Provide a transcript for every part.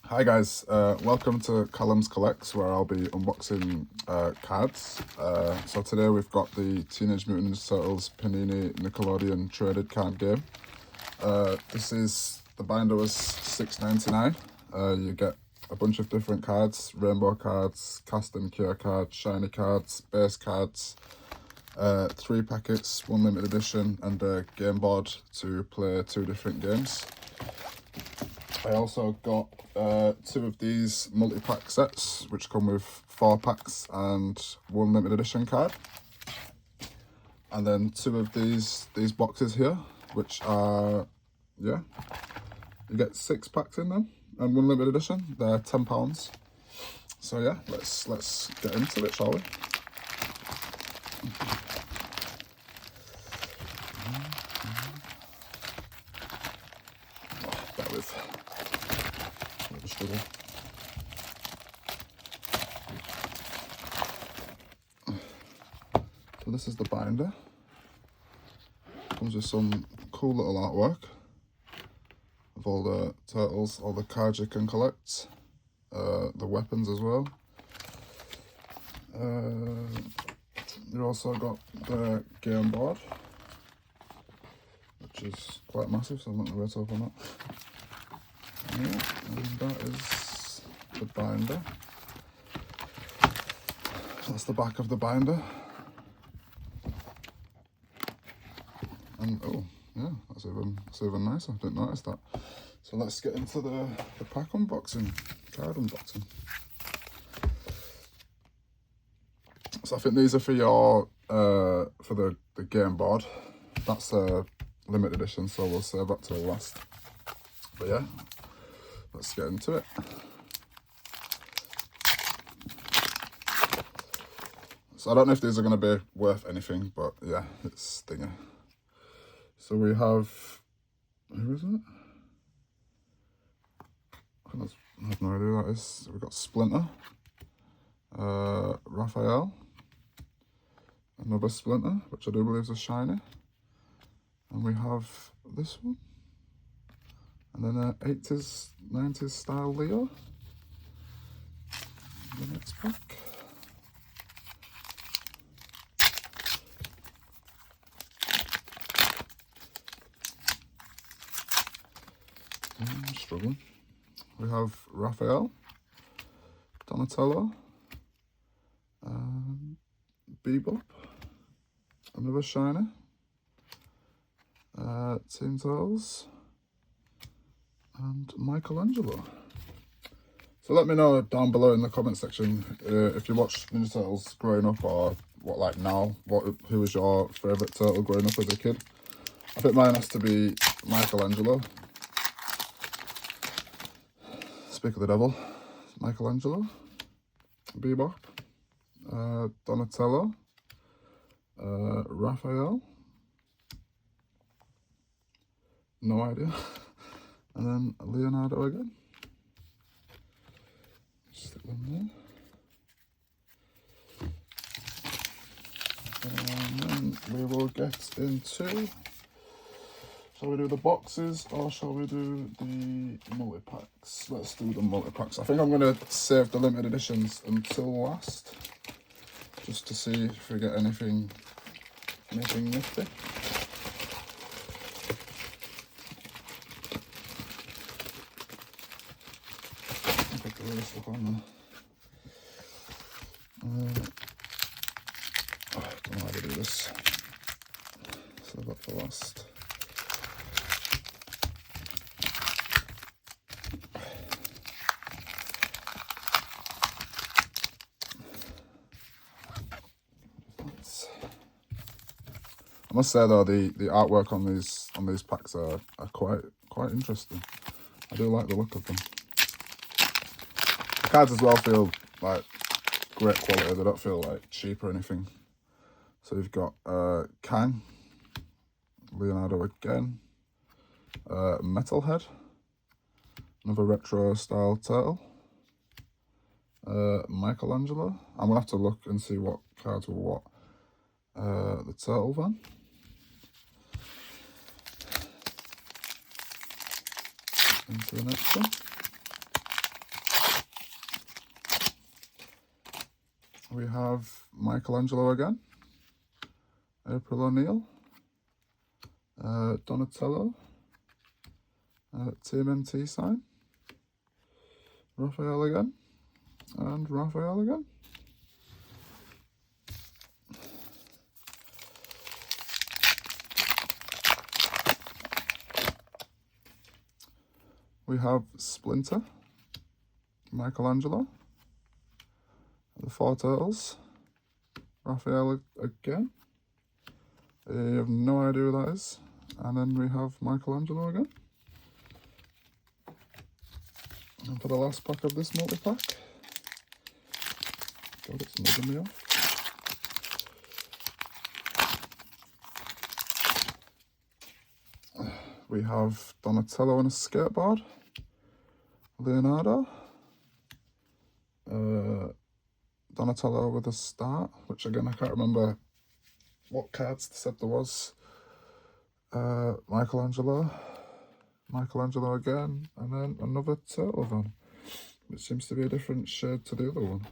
Hi guys, welcome to Callum's Collects, where I'll be unboxing cards. So today we've got the Teenage Mutant Ninja Turtles Panini Nickelodeon traded card game. The binder was $6.99. You get a bunch of different cards: rainbow cards, cast and cure cards, shiny cards, base cards, 3 packets, 1 limited edition, and a game board to play 2 different games. I also got 2 of these multi-pack sets, which come with 4 packs and 1 limited edition card. And then 2 of these boxes here, which are, you get 6 packs in them and 1 limited edition. They're £10. So yeah, let's get into it, shall we? Bear with. Bit of a struggle. So this is the binder. Comes with some cool little artwork of all the turtles, all the cards you can collect, the weapons as well. You also got the game board, which is quite massive, so I'm not going to wait to open that. Yeah, and that is the binder. That's the back of the binder. And oh, yeah, that's even nicer. I didn't notice that. So let's get into the pack unboxing, card unboxing. So I think these are for your for the game board. That's a limited edition, so we'll save that till last. But yeah, let's get into it. So I don't know if these are going to be worth anything, but yeah, it's stinger. So we have, who is it? I have no idea who that is. We've got Splinter, Raphael, another Splinter, which I do believe is a shiny. And we have this one. And then 80s, 90s style Leo. The next pack. I'm struggling. We have Raphael, Donatello, Bebop, another shiny, Teen Turtles, and Michelangelo. So let me know down below in the comment section if you watched Ninja Turtles growing up, or what like now. Who was your favourite turtle growing up as a kid? I think mine has to be Michelangelo. Speak of the devil, Michelangelo, Bebop, Donatello, Raphael, no idea, and then Leonardo again. Stick them there. And then we will get into, shall we do the boxes or shall we do the multi-packs? Let's do the multi-packs. I think I'm going to save the limited editions until last, just to see if we get anything nifty. I think there is stuff on there. I don't know how to do this. Save that for last. I must say though, the artwork on these packs are quite interesting. I do like the look of them. The cards as well feel like great quality. They don't feel like cheap or anything. So you've got Kang, Leonardo again, Metalhead, another retro style turtle, Michelangelo. I'm gonna have to look and see what cards were what. The turtle van. Into the next one. We have Michelangelo again, April O'Neil, Donatello, tmnt sign, Raphael again, and Raphael again. We have Splinter, Michelangelo, the Four Turtles, Raphael again. I have no idea who that is. And then we have Michelangelo again. And for the last pack of this multi-pack, God, it's mugging me off. We have Donatello on a skateboard, Leonardo, Donatello with a star, which again I can't remember what cards they said there was. Michelangelo again, and then another turtle van, which seems to be a different shade to the other one.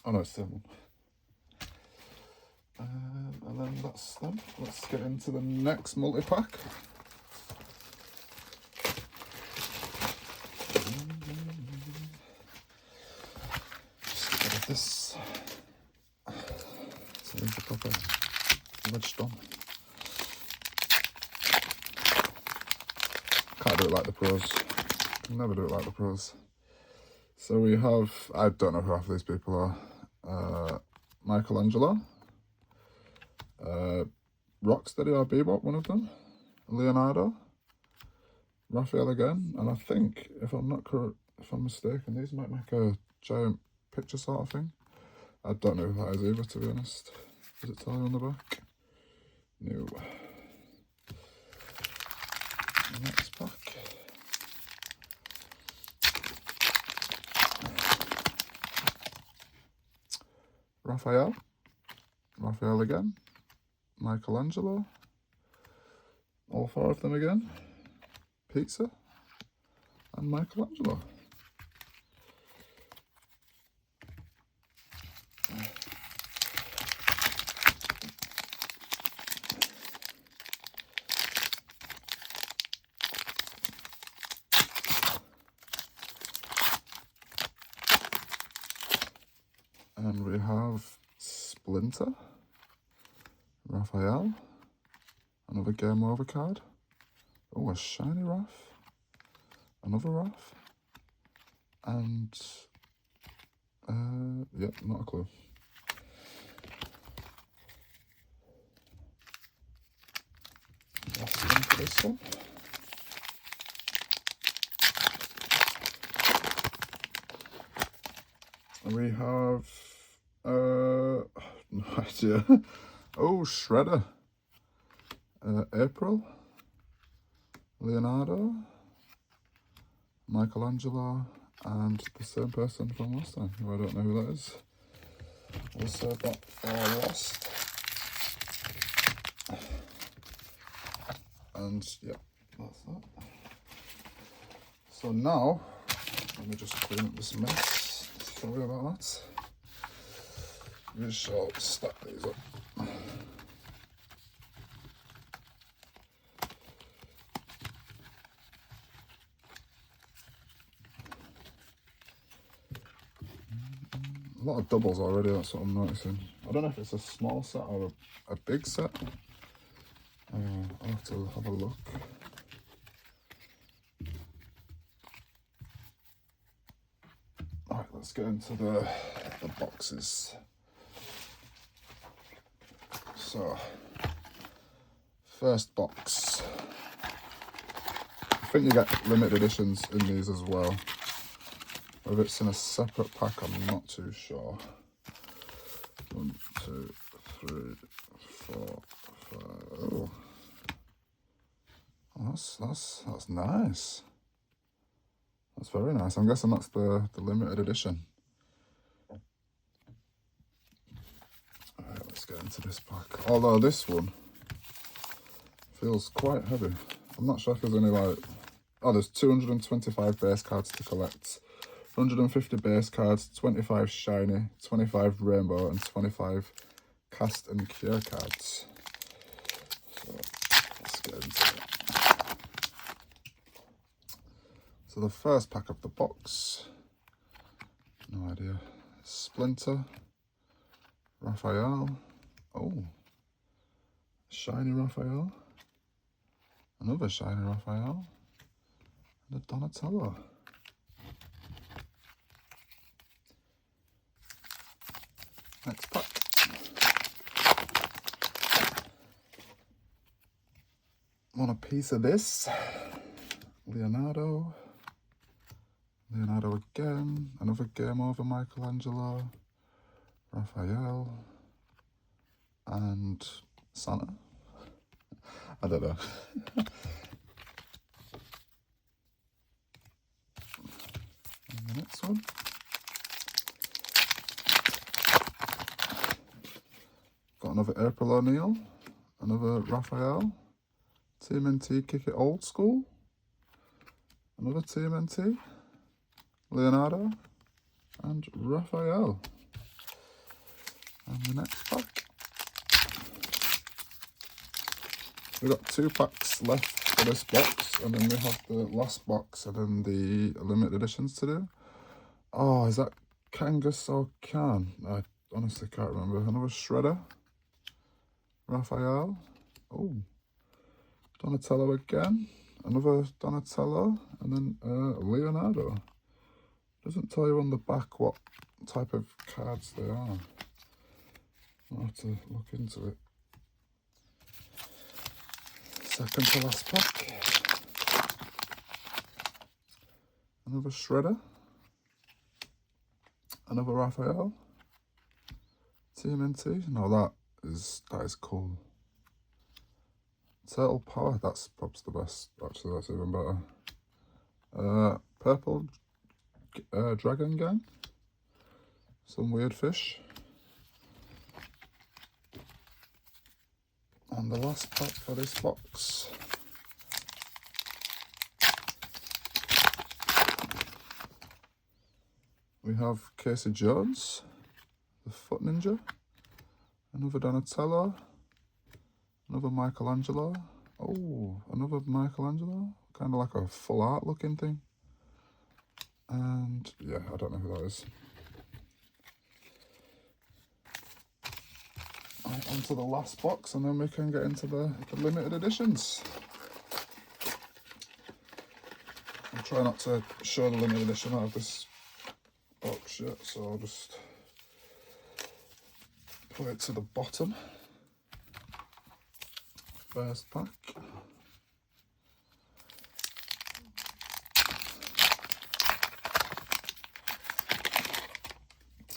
Oh no, it's the same one. And then that's them. Let's get into the next multi-pack. Just get rid of this. So there's the proper wedged on. Can't do it like the pros. Can never do it like the pros. So we have, I don't know who half of these people are. Michelangelo, Rocksteady or Bebop, one of them, Leonardo, Raphael again, and I think, if I'm mistaken, these might make a giant picture sort of thing. I don't know who that is either, to be honest. Does it tell you on the back? No. Next pack. Raphael again, Michelangelo, all four of them again, Pizza, and Michelangelo. And we have Splinter, Raphael, another Game Over card. Oh, a shiny Raph, another Raph, and yep, not a clue. Last one for this one. We have no idea. Oh, Shredder, April, Leonardo, Michelangelo, and the same person from last time, who I don't know who that is. We'll save that for last. And yeah, that's that. So now, let me just clean up this mess. Sorry about that. We shall stack these up. A lot of doubles already, that's what I'm noticing. I don't know if it's a small set or a big set. I'll have to have a look. Alright, let's get into the boxes. So, first box. I think you get limited editions in these as well. Whether it's in a separate pack, I'm not too sure. 1, 2, 3, 4, 5. Oh, that's nice. That's very nice. I'm guessing that's the limited edition. Alright, let's get into this pack. Although this one feels quite heavy. I'm not sure if there's only like... Oh, there's 225 base cards to collect 150 base cards, 25 shiny, 25 rainbow, and 25 cast and cure cards. So let's get into it. So the first pack of the box, no idea. Splinter, Raphael, oh, shiny Raphael, another shiny Raphael, and a Donatello. Next pack. Want a piece of this? Leonardo again, another game over Michelangelo, Raphael, and Santa. I don't know. And the next one. Got another April O'Neil, another Raphael, TMNT Kick It Old School, another TMNT, Leonardo, and Raphael. And the next pack. We've got 2 packs left for this box, and then we have the last box and then the limited editions to do. Oh, is that Kangas or Khan? I honestly can't remember. Another Shredder, Raphael, oh, Donatello again, another Donatello, and then Leonardo. Doesn't tell you on the back what type of cards they are. I'll have to look into it. Second to last pack. Another Shredder. Another Raphael. TMNT. No, that is cool. Turtle Power. That's perhaps the best. Actually, that's even better. Purple Dragon Gang. Some weird fish. And the last pack for this box. We have Casey Jones, the Foot Ninja, another Donatello, another Michelangelo. Oh, another Michelangelo, kind of like a full art looking thing. And yeah, I don't know who that is. Right, onto the last box, and then we can get into the limited editions. I'll try not to show the limited edition out of this box yet, so I'll just put it to the bottom. First pack.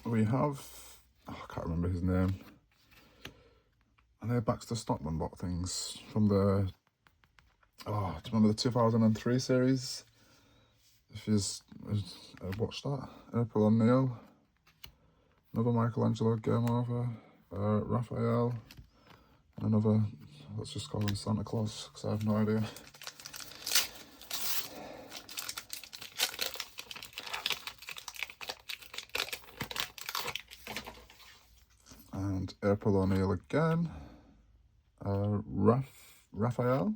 We have, oh, I can't remember his name. And they're Baxter Stockman bought things from the, do you remember the 2003 series? If you've watched that. April O'Neil, another Michelangelo game over, Raphael, and another, let's just call him Santa Claus, because I have no idea. And April O'Neil again. Raphael,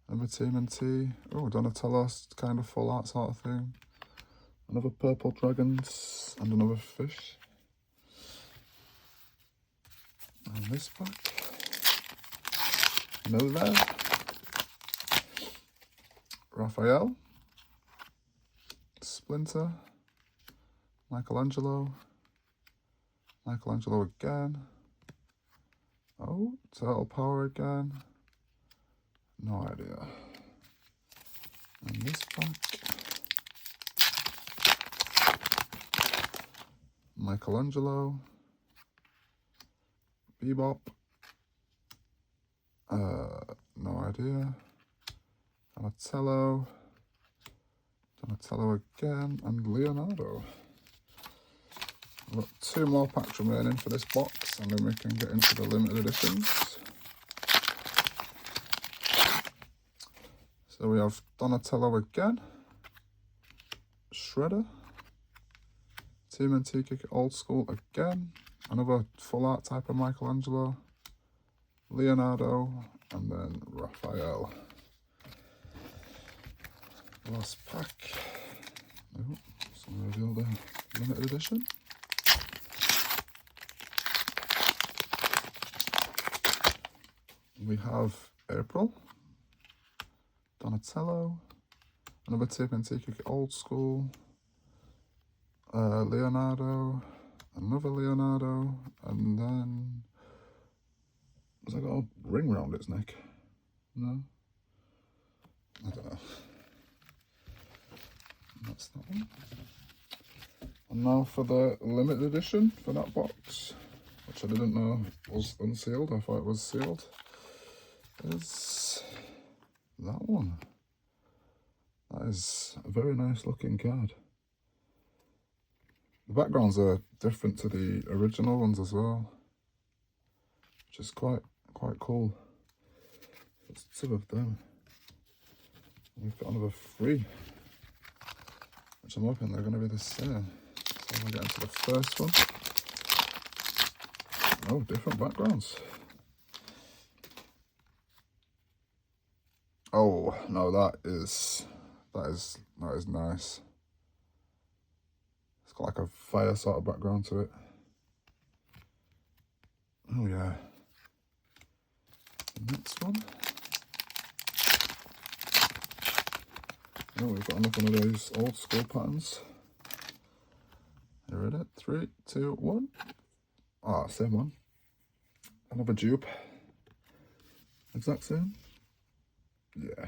another TMNT. Oh, Donatello, kind of full art sort of thing. Another purple dragons and another fish. And this pack. Another Raphael, Splinter, Michelangelo again. Oh, Turtle Power again. No idea. And this pack. Michelangelo. Bebop. No idea. Donatello again, and Leonardo. We've got 2 more packs remaining for this box, and then we can get into the limited editions. So we have Donatello again, Shredder, tmnt Kick It Old School again. Another full art type of Michelangelo, Leonardo, and then Raphael. Last pack. Oh, so I'm going to reveal the limited edition. We have April, Donatello, another tmnt Kick It Old School, Leonardo, another Leonardo, and then has that got a ring around its neck? No? I don't know. That's that one. And now for the limited edition for that box, which I didn't know was unsealed. I thought it was sealed. Is that one. That is a very nice looking card. The backgrounds are different to the original ones as well, which is quite cool. There's two of them. We've got another three, which I'm hoping they're going to be the same. So we'll get into the first one. Oh, different backgrounds. Oh no, that is nice. It's got like a fire sort of background to it. Oh yeah. The next one. Oh, we've got another one of those old school patterns. You ready? 3, 2, 1. Ah, same one. Another dupe. Exact same. Yeah.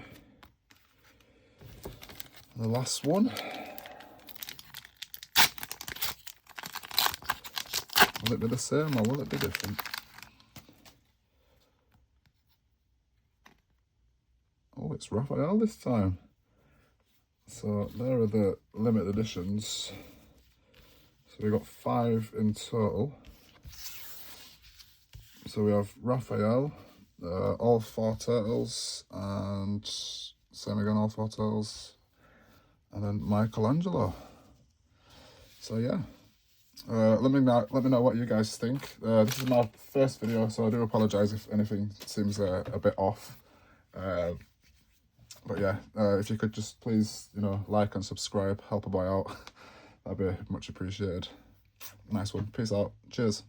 And the last one. Will it be the same or will it be different? Oh, it's Raphael this time. So there are the limited editions. So we got 5 in total. So we have Raphael, all 4 turtles, and same again, all 4 turtles, and then Michelangelo. So yeah, let me know what you guys think. This is my first video, so I do apologise if anything seems a bit off. But yeah, if you could just please, like and subscribe, help a boy out. That'd be much appreciated. Nice one. Peace out. Cheers.